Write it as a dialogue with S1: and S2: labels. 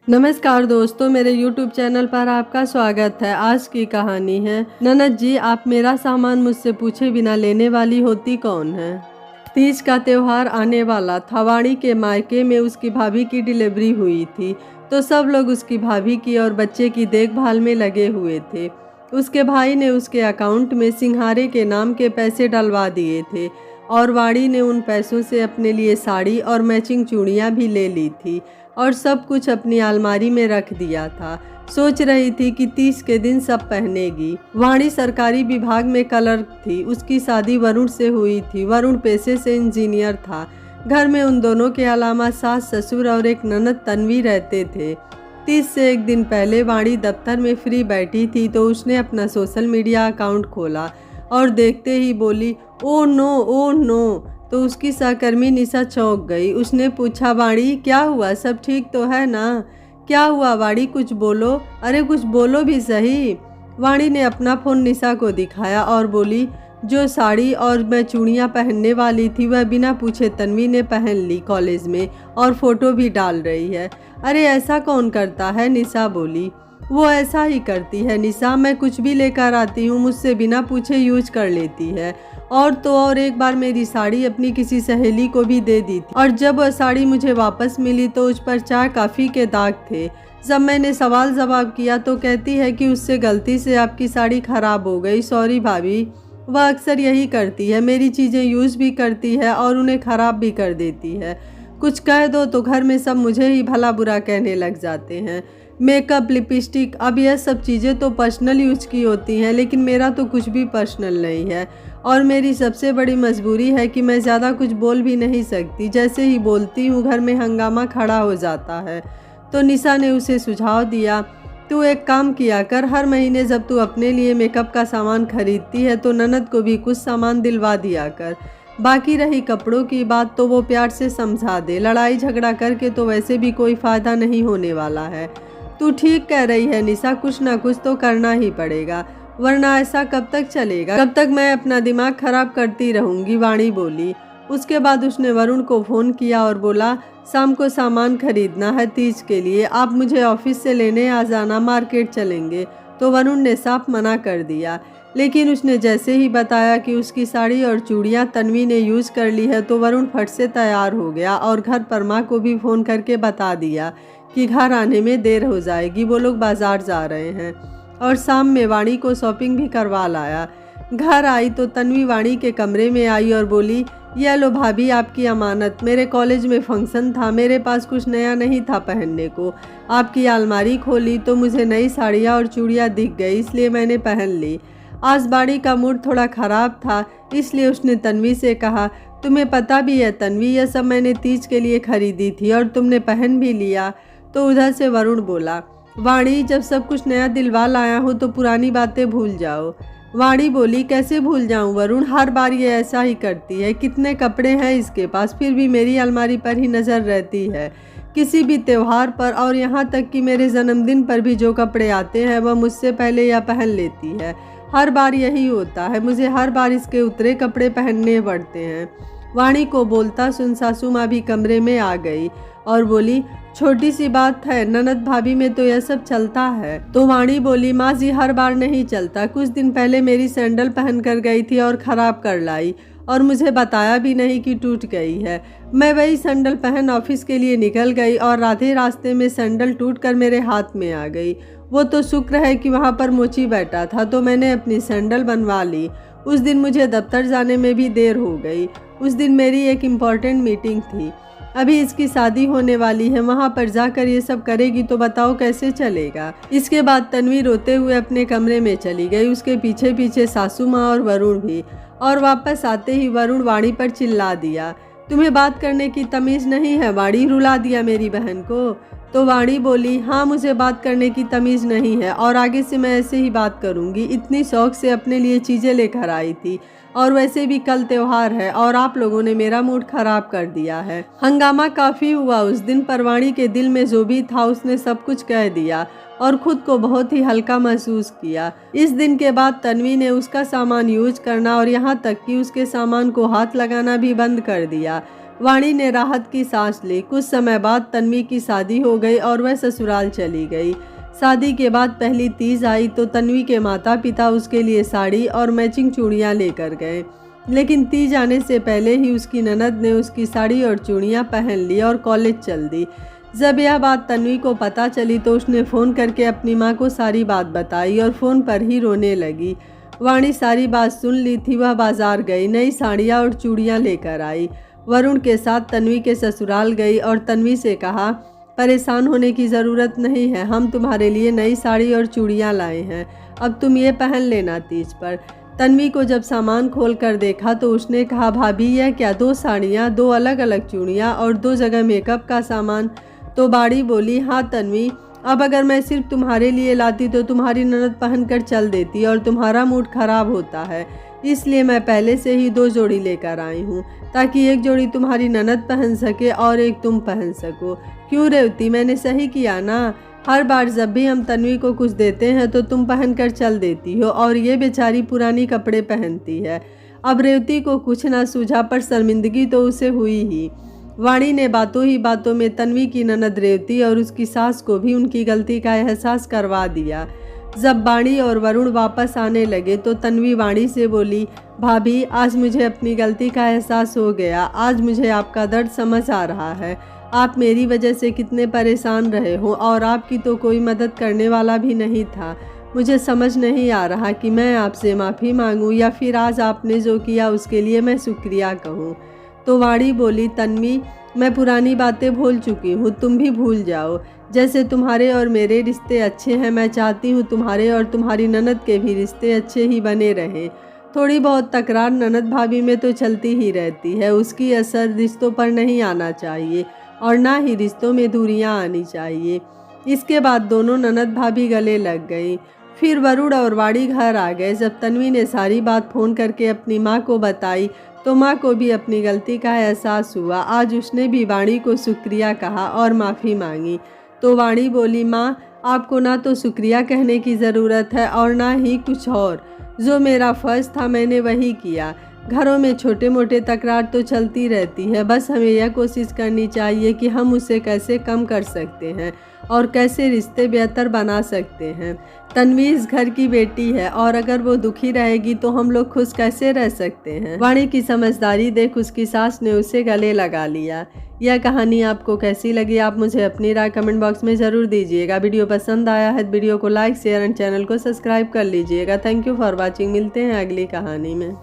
S1: नमस्कार दोस्तों, मेरे YouTube चैनल पर आपका स्वागत है। आज की कहानी है ननद जी आप मेरा सामान मुझसे पूछे बिना लेने वाली होती कौन है। तीज का त्योहार आने वाला था। वाणी के मायके में उसकी भाभी की डिलीवरी हुई थी, तो सब लोग उसकी भाभी की और बच्चे की देखभाल में लगे हुए थे। उसके भाई ने उसके अकाउंट में सिंघारे के नाम के पैसे डलवा दिए थे और वाणी ने उन पैसों से अपने लिए साड़ी और मैचिंग चूड़ियाँ भी ले ली थी और सब कुछ अपनी अलमारी में रख दिया था। सोच रही थी कि 30 के दिन सब पहनेगी। वाणी सरकारी विभाग में क्लर्क थी। उसकी शादी वरुण से हुई थी। वरुण पेशे से इंजीनियर था। घर में उन दोनों के अलावा सास ससुर और एक ननद तन्वी रहते थे। 30 से एक दिन पहले वाणी दफ्तर में फ्री बैठी थी तो उसने अपना सोशल मीडिया अकाउंट खोला और देखते ही बोली, ओ नो। तो उसकी सहकर्मी निशा चौंक गई। उसने पूछा, वाणी क्या हुआ, सब ठीक तो है ना? क्या हुआ वाणी, कुछ बोलो, अरे कुछ बोलो भी सही। वाणी ने अपना फ़ोन निशा को दिखाया और बोली, जो साड़ी और मैं चूड़ियाँ पहनने वाली थी वह बिना पूछे तन्वी ने पहन ली कॉलेज में और फ़ोटो भी डाल रही है। अरे ऐसा कौन करता है, निशा बोली। वो ऐसा ही करती है निशा, मैं कुछ भी लेकर आती हूँ मुझसे बिना पूछे यूज कर लेती है। और तो और एक बार मेरी साड़ी अपनी किसी सहेली को भी दे दी थी और जब वह साड़ी मुझे वापस मिली तो उस पर चाय कॉफ़ी के दाग थे। जब मैंने सवाल जवाब किया तो कहती है कि उससे गलती से आपकी साड़ी ख़राब हो गई, सॉरी भाभी। वह अक्सर यही करती है, मेरी चीज़ें यूज़ भी करती है और उन्हें ख़राब भी कर देती है। कुछ कह दो तो घर में सब मुझे ही भला बुरा कहने लग जाते हैं। मेकअप, लिपस्टिक, अब यह सब चीज़ें तो पर्सनल यूज की होती हैं, लेकिन मेरा तो कुछ भी पर्सनल नहीं है और मेरी सबसे बड़ी मजबूरी है कि मैं ज़्यादा कुछ बोल भी नहीं सकती। जैसे ही बोलती हूँ घर में हंगामा खड़ा हो जाता है। तो निशा ने उसे सुझाव दिया, तू एक काम किया कर, हर महीने जब तू अपने लिए मेकअप का सामान खरीदती है तो ननद को भी कुछ सामान दिलवा दिया कर। बाकी रही कपड़ों की बात तो वो प्यार से समझा दे, लड़ाई झगड़ा करके तो वैसे भी कोई फ़ायदा नहीं होने वाला है। तू ठीक कह रही है निशा, कुछ ना कुछ तो करना ही पड़ेगा, वरना ऐसा कब तक चलेगा, कब तक मैं अपना दिमाग खराब करती रहूँगी, वाणी बोली। उसके बाद उसने वरुण को फ़ोन किया और बोला, शाम को सामान खरीदना है तीज के लिए, आप मुझे ऑफिस से लेने आ जाना, मार्केट चलेंगे। तो वरुण ने साफ मना कर दिया। लेकिन उसने जैसे ही बताया कि उसकी साड़ी और चूड़ियाँ तन्वी ने यूज़ कर ली है तो वरुण फट से तैयार हो गया और घर पर माँ को भी फ़ोन करके बता दिया कि घर आने में देर हो जाएगी, वो लोग बाज़ार जा रहे हैं। और शाम में वाणी को शॉपिंग भी करवा लाया। घर आई तो तन्वी वाणी के कमरे में आई और बोली, ये लो भाभी आपकी अमानत, मेरे कॉलेज में फंक्शन था, मेरे पास कुछ नया नहीं था पहनने को। आपकी अलमारी खोली तो मुझे नई साड़ियाँ और चूड़ियाँ दिख गई, इसलिए मैंने पहन ली। आज वाणी का मूड थोड़ा ख़राब था, इसलिए उसने तन्वी से कहा, तुम्हें पता भी है तन्वी, यह सब मैंने तीज के लिए खरीदी थी और तुमने पहन भी लिया। तो उधर से वरुण बोला, वाणी जब सब कुछ नया दिलवा लाया हो तो पुरानी बातें भूल जाओ। वाणी बोली, कैसे भूल जाऊं वरुण, हर बार ये ऐसा ही करती है, कितने कपड़े हैं इसके पास, फिर भी मेरी अलमारी पर ही नज़र रहती है। किसी भी त्योहार पर और यहाँ तक कि मेरे जन्मदिन पर भी जो कपड़े आते हैं वह मुझसे पहले यह पहन लेती है। हर बार यही होता है, मुझे हर बार इसके उतरे कपड़े पहनने पड़ते हैं। वाणी को बोलता सुन सासू माँ भी कमरे में आ गई और बोली, छोटी सी बात है, ननद भाभी में तो यह सब चलता है। तो वाणी बोली, माँ जी हर बार नहीं चलता, कुछ दिन पहले मेरी सैंडल पहन कर गई थी और ख़राब कर लाई और मुझे बताया भी नहीं कि टूट गई है। मैं वही सैंडल पहन ऑफिस के लिए निकल गई और आधे रास्ते में सैंडल टूट कर मेरे हाथ में आ गई। वो तो शुक्र है कि वहाँ पर मोची बैठा था तो मैंने अपनी सैंडल बनवा ली। उस दिन मुझे दफ्तर जाने में भी देर हो गई। उस दिन मेरी एक इम्पॉर्टेंट मीटिंग थी। अभी इसकी शादी होने वाली है, वहाँ पर जाकर ये सब करेगी तो बताओ कैसे चलेगा। इसके बाद तन्वी रोते हुए अपने कमरे में चली गई, उसके पीछे पीछे सासू माँ और वरुण भी। और वापस आते ही वरुण वाणी पर चिल्ला दिया, तुम्हें बात करने की तमीज़ नहीं है वाणी, रुला दिया मेरी बहन को। तो वाणी बोली, हाँ मुझे बात करने की तमीज़ नहीं है और आगे से मैं ऐसे ही बात करूँगी। इतनी शौक से अपने लिए चीज़ें लेकर आई थी और वैसे भी कल त्योहार है और आप लोगों ने मेरा मूड खराब कर दिया है। हंगामा काफ़ी हुआ उस दिन, पर वाणी के दिल में जो भी था उसने सब कुछ कह दिया और खुद को बहुत ही हल्का महसूस किया। इस दिन के बाद तन्वी ने उसका सामान यूज करना और यहाँ तक कि उसके सामान को हाथ लगाना भी बंद कर दिया। वाणी ने राहत की सांस ली। कुछ समय बाद तन्वी की शादी हो गई और वह ससुराल चली गई। शादी के बाद पहली तीज आई तो तन्वी के माता पिता उसके लिए साड़ी और मैचिंग चूड़ियाँ लेकर गए, लेकिन तीज आने से पहले ही उसकी ननद ने उसकी साड़ी और चूड़ियाँ पहन ली और कॉलेज चल दी। जब यह बात तन्वी को पता चली तो उसने फ़ोन करके अपनी माँ को सारी बात बताई और फ़ोन पर ही रोने लगी। वाणी सारी बात सुन ली थी। वह बाजार गई, नई साड़ियाँ और चूड़ियाँ लेकर आई। वरुण के साथ तन्वी के ससुराल गई और तन्वी से कहा, परेशान होने की ज़रूरत नहीं है, हम तुम्हारे लिए नई साड़ी और चूड़ियाँ लाए हैं, अब तुम ये पहन लेना तीज पर। तन्वी को जब सामान खोल कर देखा तो उसने कहा, भाभी यह क्या, 2 साड़ियाँ, 2 अलग अलग चूड़ियाँ और 2 जगह मेकअप का सामान। तो बाड़ी बोली, हाँ तन्वी, अब अगर मैं सिर्फ तुम्हारे लिए लाती तो तुम्हारी ननद पहन कर चल देती और तुम्हारा मूड खराब होता है, इसलिए मैं पहले से ही 2 जोड़ी लेकर आई हूँ, ताकि एक जोड़ी तुम्हारी ननद पहन सके और एक तुम पहन सको। क्यों रेवती, मैंने सही किया ना? हर बार जब भी हम तन्वी को कुछ देते हैं तो तुम पहन कर चल देती हो और ये बेचारी पुरानी कपड़े पहनती है। अब रेवती को कुछ ना सूझा पर शर्मिंदगी तो उसे हुई ही। वाणी ने बातों ही बातों में तन्वी की ननद रेवती और उसकी सास को भी उनकी गलती का एहसास करवा दिया। जब वाणी और वरुण वापस आने लगे तो तन्वी वाणी से बोली, भाभी आज मुझे अपनी गलती का एहसास हो गया, आज मुझे आपका दर्द समझ आ रहा है। आप मेरी वजह से कितने परेशान रहे हो और आपकी तो कोई मदद करने वाला भी नहीं था। मुझे समझ नहीं आ रहा कि मैं आपसे माफ़ी मांगूं या फिर आज आपने जो किया उसके लिए मैं शुक्रिया कहूं। तो वाणी बोली, तन्वी मैं पुरानी बातें भूल चुकी हूँ, तुम भी भूल जाओ। जैसे तुम्हारे और मेरे रिश्ते अच्छे हैं, मैं चाहती हूँ तुम्हारे और तुम्हारी ननद के भी रिश्ते अच्छे ही बने रहें। थोड़ी बहुत तकरार ननद भाभी में तो चलती ही रहती है, उसकी असर रिश्तों पर नहीं आना चाहिए और ना ही रिश्तों में दूरियां आनी चाहिए। इसके बाद दोनों ननद भाभी गले लग गई। फिर वरुण और वाणी घर आ गए। जब तन्वी ने सारी बात फ़ोन करके अपनी माँ को बताई तो माँ को भी अपनी गलती का एहसास हुआ। आज उसने भी वाणी को शुक्रिया कहा और माफ़ी मांगी। तो वाणी बोली, माँ आपको ना तो शुक्रिया कहने की ज़रूरत है और ना ही कुछ और, जो मेरा फ़र्ज़ था मैंने वही किया। घरों में छोटे मोटे तकरार तो चलती रहती है, बस हमें यह कोशिश करनी चाहिए कि हम उसे कैसे कम कर सकते हैं और कैसे रिश्ते बेहतर बना सकते हैं। तन्वी इस घर की बेटी है और अगर वो दुखी रहेगी तो हम लोग खुश कैसे रह सकते हैं। वाणी की समझदारी देख उसकी सास ने उसे गले लगा लिया। यह कहानी आपको कैसी लगी आप मुझे अपनी राय कमेंट बॉक्स में ज़रूर दीजिएगा। वीडियो पसंद आया है तो वीडियो को लाइक शेयर एंड चैनल को सब्सक्राइब कर लीजिएगा। Thank you for watching. मिलते हैं अगली कहानी में।